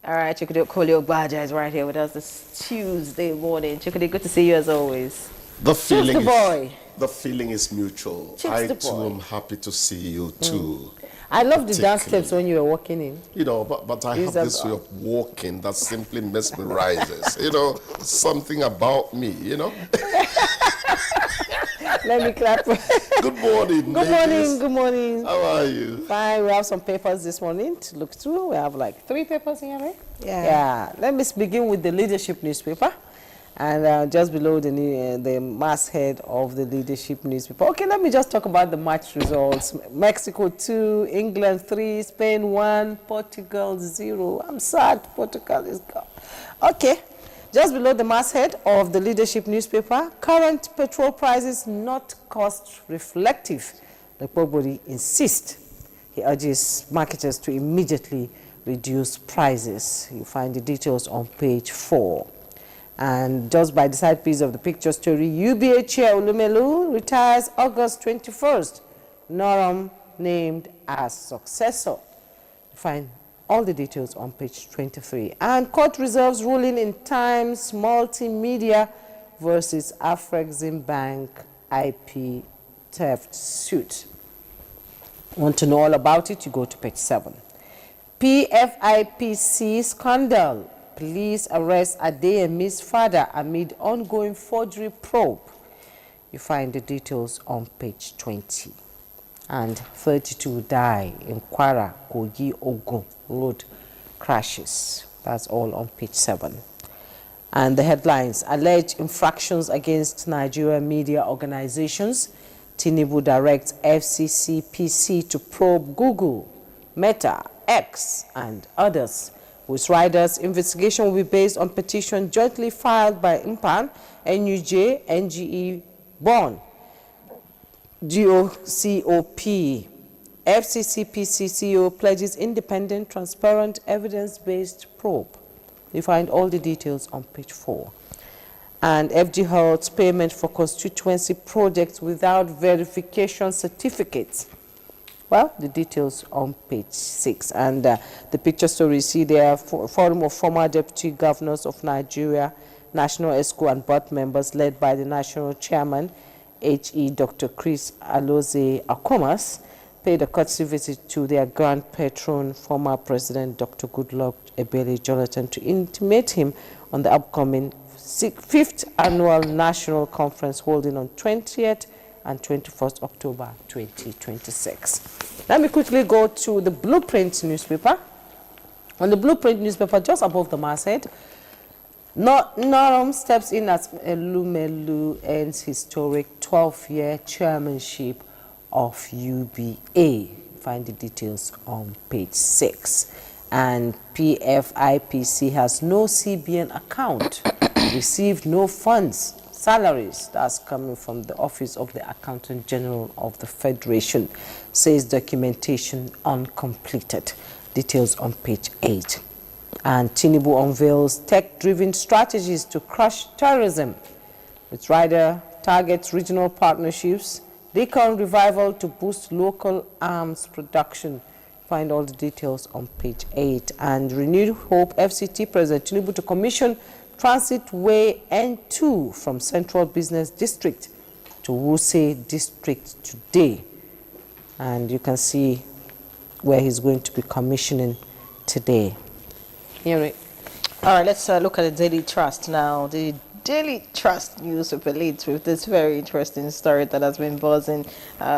All right, Chikude Koli Abuja is right here with us this Tuesday morning. Chikude, good to see you as always. The feeling Chips the boy. The feeling is mutual. Chips I the too boy. am happy to see you too. I love the dance steps when you were walking in. You know, but I have this way of walking that simply mesmerizes. You know, something about me, you know. Let me clap. Good morning, Good morning, good morning. How are you? Fine, we have some papers this morning to look through. We have like 3 papers here, right? Yeah. Let me begin with the leadership newspaper. And just below the masthead of the leadership newspaper. Okay, let me just talk about the match results. Mexico 2, England 3, Spain 1, Portugal 0. I'm sad Portugal is gone. Okay, just below the masthead of the leadership newspaper, current petrol prices not cost reflective. The Pobori insists. He urges marketers to immediately reduce prices. You find the details on page 4. And just by the side piece of the picture story, UBA chair Olumelu retires August 21st. Norum named as successor. You find all the details on page 23. And court reserves ruling in Times Multimedia versus Afrexim Bank IP theft suit. Want to know all about it? You go to page 7. PFIPC scandal. Police arrest Adeyemi's father amid ongoing forgery probe. You find the details on page 20. And 32 die in Kwara, Kogi, Ogun road crashes. That's all on page 7. And the headlines: alleged infractions against Nigerian media organizations. Tinubu directs FCCPC to probe Google, Meta, X, and others. With riders, investigation will be based on petition jointly filed by IMPAN, NUJ, NGE, BON, GOCOP. FCCPC CEO pledges independent, transparent, evidence-based probe. You find all the details on page 4. And FG holds payment for constituency projects without verification certificates. Well, the details on page 6. And the picture story, see there, Forum of Former Deputy Governors of Nigeria, National ESCO and board members led by the National Chairman, H.E. Dr. Chris Aloze Akomas, paid a courtesy visit to their grand patron, former President Dr. Goodluck Ebele Jonathan, to intimate him on the upcoming 5th Annual National Conference holding on 20th and 21st October 2026. Let me quickly go to the Blueprint newspaper. On the Blueprint newspaper, just above the masthead, Norum steps in as Elumelu ends historic 12-year chairmanship of UBA. Find the details on page 6. And PFIPC has no CBN account, received no funds, salaries. That's coming from the Office of the Accountant General of the Federation. Says documentation uncompleted. Details on page 8. And Tinubu unveils tech-driven strategies to crush terrorism. With rider targets regional partnerships, Deacon revival to boost local arms production. Find all the details on page 8. And renewed hope FCT President Tinubu to commission Transit Way N2 from Central Business District to Wuse District today. And you can see where he's going to be commissioning today. All right, let's look at the Daily Trust now. The Daily Trust newspaper leads with this very interesting story that has been buzzing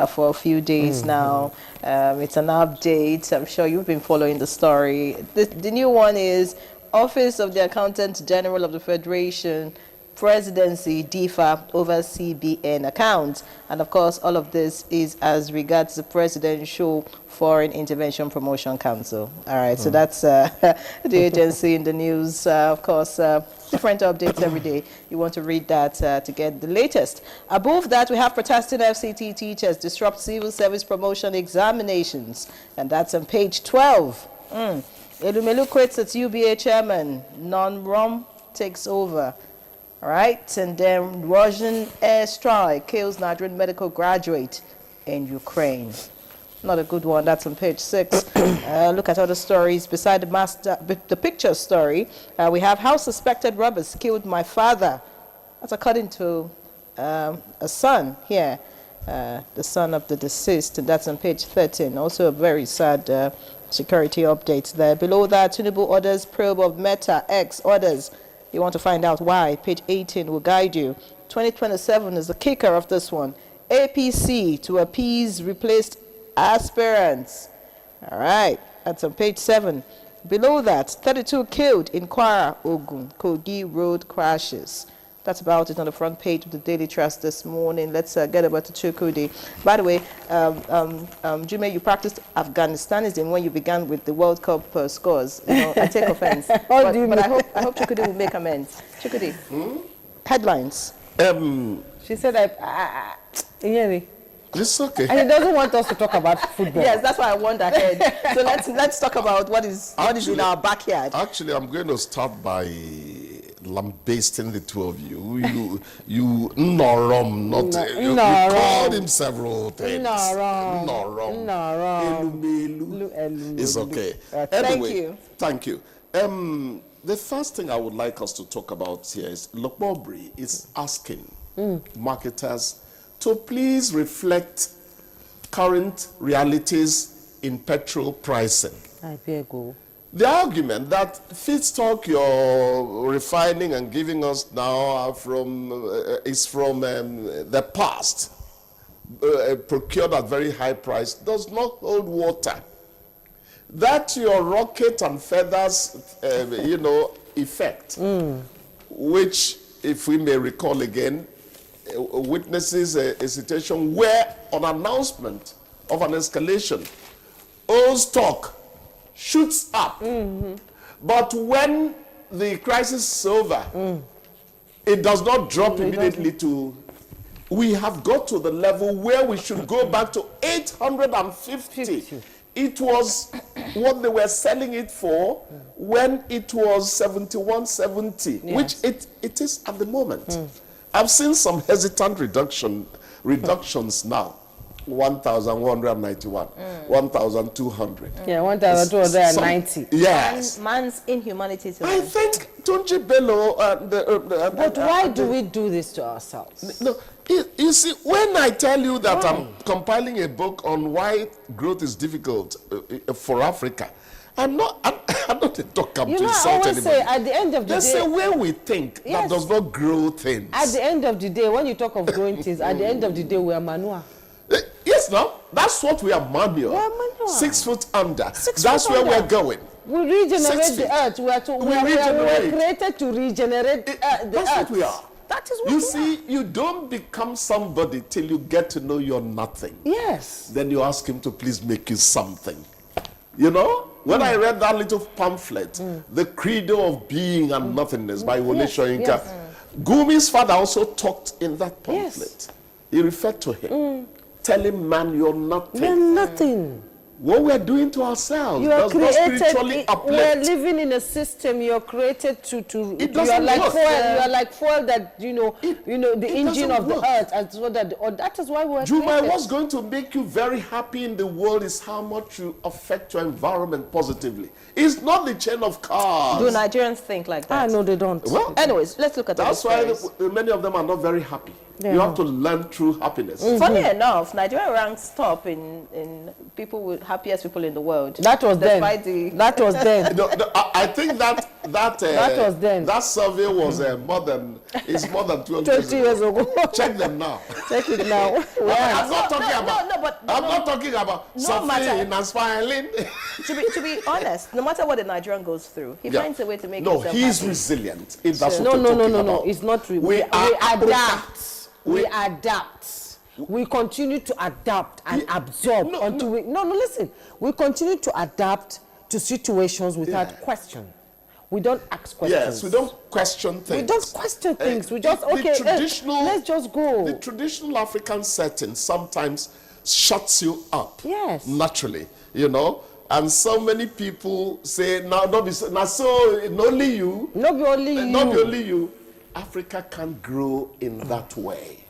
for a few days now. It's an update. I'm sure you've been following the story. The new one is Office of the Accountant General of the Federation, Presidency differ over CBN accounts. And of course, all of this is as regards the Presidential Foreign Intervention Promotion Council. All right, so that's the agency in the news. Of course, different updates every day. You want to read that to get the latest. Above that, we have protesting FCT teachers disrupt civil service promotion examinations. And that's on page 12. Elumelu quits as UBA chairman. Non-ROM takes over. All right, and then Russian airstrike kills Nigerian medical graduate in Ukraine. Not a good one. That's on page 6. Look at other stories. Beside the picture story, we have how suspected robbers killed my father. That's according to a son here, the son of the deceased, and that's on page 13. Also a very sad security update there. Below that, Tinubu orders probe of Meta X orders. You want to find out why? Page 18 will guide you. 2027 is the kicker of this one. APC to appease replaced aspirants. All right, that's on page 7. Below that, 32 killed in Kwara, Ogun, Kogi road crashes. That's about it on the front page of the Daily Trust this morning. Let's get over to Chukudi. By the way, Jume, you practiced Afghanistanism when you began with the World Cup scores. You know, I take offense. but I hope Chukudi will make amends. Chukudi, headlines. She said, you hear me? It's okay. And he doesn't want us to talk about football. Yes, that's why I warned ahead. So let's talk about what is in our backyard. Actually, I'm going to start by lambasting the two of you. You Norom, not you called him several things. Norom. It's okay. Anyway, thank you. The first thing I would like us to talk about here is Lokbobri is asking marketers to please reflect current realities in petrol pricing. The argument that feedstock you're refining and giving us now is from the past, procured at very high price, does not hold water. That your rocket and feathers, effect, which, if we may recall again, witnesses a situation where, on announcement of an escalation, oil stock shoots up. But when the crisis is over, it does not drop immediately to... We have got to the level where we should go back to 850. It was what they were selling it for when it was 71.70, which it is at the moment. I've seen some hesitant reductions now. 1,191, 1,200. Yeah, 1,290. Yes. Man's inhumanity. I think Tunji Bello... but why do we do this to ourselves? No, you see, when I tell you that I'm compiling a book on why growth is difficult for Africa, I'm not a talker to insult anybody. Say, at the end of the day... There's a way we think that does not grow things. At the end of the day, when you talk of growing things, at the end of the day, we are manure. Yes, no, that's what we are manure. We are manure. 6 foot under. That's where we're going. We regenerate the earth. We are created to regenerate the earth. That's what we are. That is what you see, you don't become somebody till you get to know you're nothing. Yes. Then you ask him to please make you something. You know? When I read that little pamphlet, The Credo of Being and Nothingness by Wole Soyinka, Gumi's father also talked in that pamphlet. He referred to him. Telling man you're nothing. You're nothing. What we're doing to ourselves does not spiritually uplift. We're living in a system. You're created to it doesn't you're like work. Fuel. You're like fuel that the engine of the earth, and so that that is why we're Juma, what's going to make you very happy in the world is how much you affect your environment positively. It's not the chain of cars. Do Nigerians think like that? No, they don't. Well, anyways, let's look at that's why many of them are not very happy. You have to learn true happiness. Funny enough, Nigeria ranks top in people with happiest people in the world. That was then. That was then. I think that was then. That survey was more than 20 years ago. Check them now. Check it now. I'm not talking about suffering and smiling. To be honest, no matter what the Nigerian goes through, he finds a way to make himself happy. He's resilient. That's what no. It's not real. We adapt. We adapt. We continue to adapt and absorb until we... No, listen. We continue to adapt to situations without question. We don't ask questions. Yes, we don't question things. We don't question things. We just, let's just go. The traditional African setting sometimes shuts you up. Yes. Naturally, And so many people say, not only you. Not only you. Africa can't grow in that way,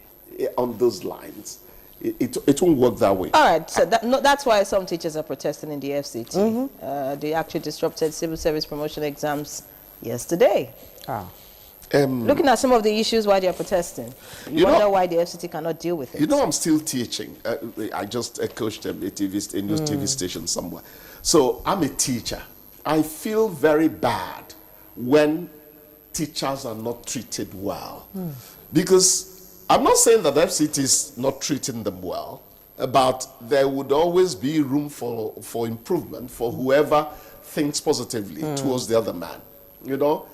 on those lines. It won't work that way. All right, so that's why some teachers are protesting in the FCT. They actually disrupted civil service promotion exams yesterday. Looking at some of the issues why they are protesting, you wonder why the FCT cannot deal with it. You know, I'm still teaching. I just coached a news TV station somewhere. So I'm a teacher. I feel very bad when teachers are not treated well. Because I'm not saying that the FCT is not treating them well, but there would always be room for improvement for whoever thinks positively towards the other man. You know,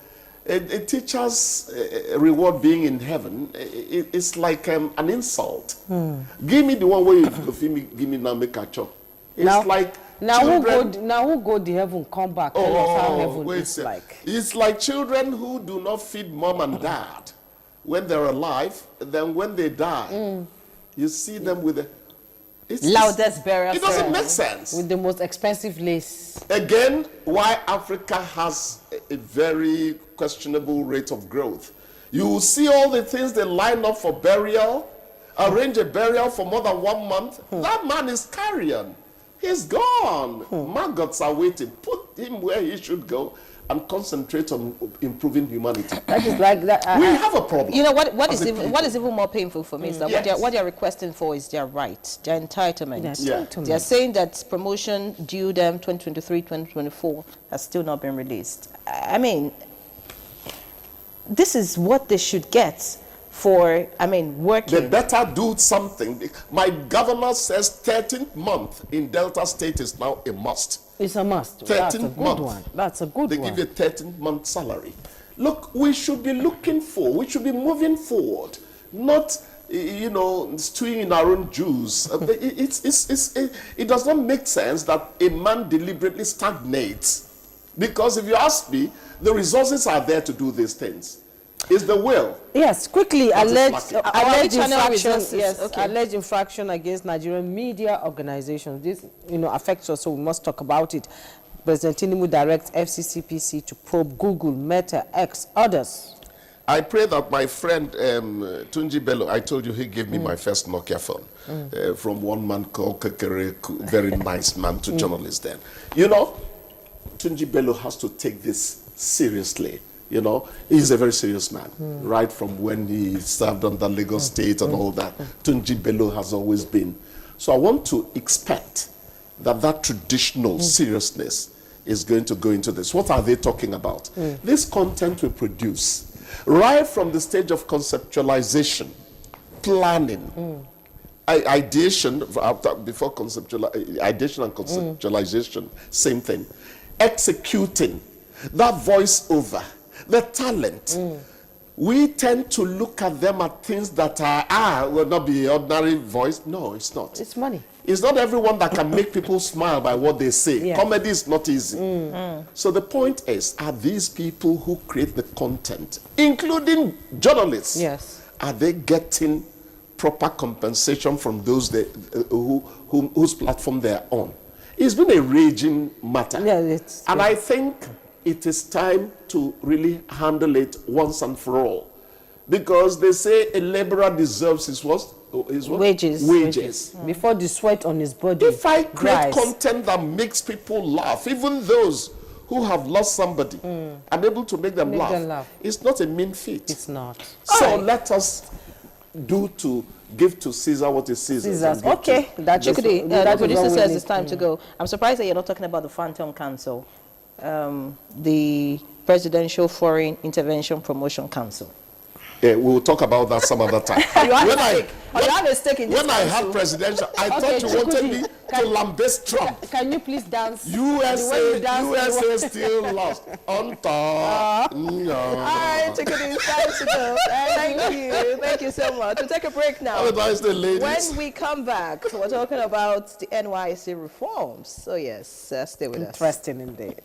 a teacher's reward being in heaven, it's like an insult. Give me the one where you give me now make a chop. It's now, like now children, who go to heaven, come back, tell us how heaven is like. It's like children who do not feed mom and dad when they're alive, then when they die, you see them with the loudest burial. It doesn't make sense. With the most expensive lace. Again, why Africa has a very questionable rate of growth. You will see all the things they line up for burial, arrange a burial for more than 1 month. That man is carrion. He's gone. Maggots are waiting. Put him where he should go and concentrate on improving humanity. That is like that. We have a problem. You know what is even more painful for me is that what they're requesting for is their right, their entitlement. They're saying that promotion due them 2023-2024 has still not been released. I mean, this is what they should get for, working. They better do something. My governor says 13th month in Delta State is now a must. It's a must. 13th That's a good month. one. That's a good they one. give you a 13th month salary. Look, we should be looking we should be moving forward, not, stewing in our own juice. It does not make sense that a man deliberately stagnates. Because if you ask me, the resources are there to do these things. Is the will. Yes, quickly, alleged infraction, alleged infraction against Nigerian media organizations. This, affects us, so we must talk about it. President Tinubu directs FCCPC to probe Google, Meta, X, others. I pray that my friend Tunji Bello, I told you he gave me my first Nokia phone from one man called Kekere, very nice man to journalists then. Tunji Bello has to take this seriously. He's a very serious man, right from when he served under Lagos State and all that. Tunji Bello has always been. So I want to expect that traditional seriousness is going to go into this. What are they talking about? This content we produce, right from the stage of conceptualization, planning, ideation, before ideation and conceptualization, same thing, executing, that voiceover, the talent. We tend to look at them as things that will not be ordinary voice. No, it's not. It's money. It's not everyone that can make people smile by what they say. Yeah. Comedy is not easy. So the point is, are these people who create the content, including journalists, are they getting proper compensation from those whose platform they are on? It's been a raging matter. And I think it is time to really handle it once and for all. Because they say a laborer deserves his what? Wages. Before the sweat on his body. If I create content that makes people laugh, even those who have lost somebody, I'm able to make them laugh. It's not a mean feat. It's not. So let us give to Caesar what is Caesar's. Okay, the producer says it's time to go. I'm surprised that you're not talking about the Phantom Council, the Presidential Foreign Intervention Promotion Council. Yeah, we will talk about that some other time. You have a stake in this When I had presidential, I thought you wanted me to lambast Trump. Can you please dance? USA still lost. On top. No. All right, take it in time to go. Thank you so much. We'll take a break now. Have a nice day, ladies. When we come back, we're talking about the NYC reforms. So yes, stay with us. Interesting indeed.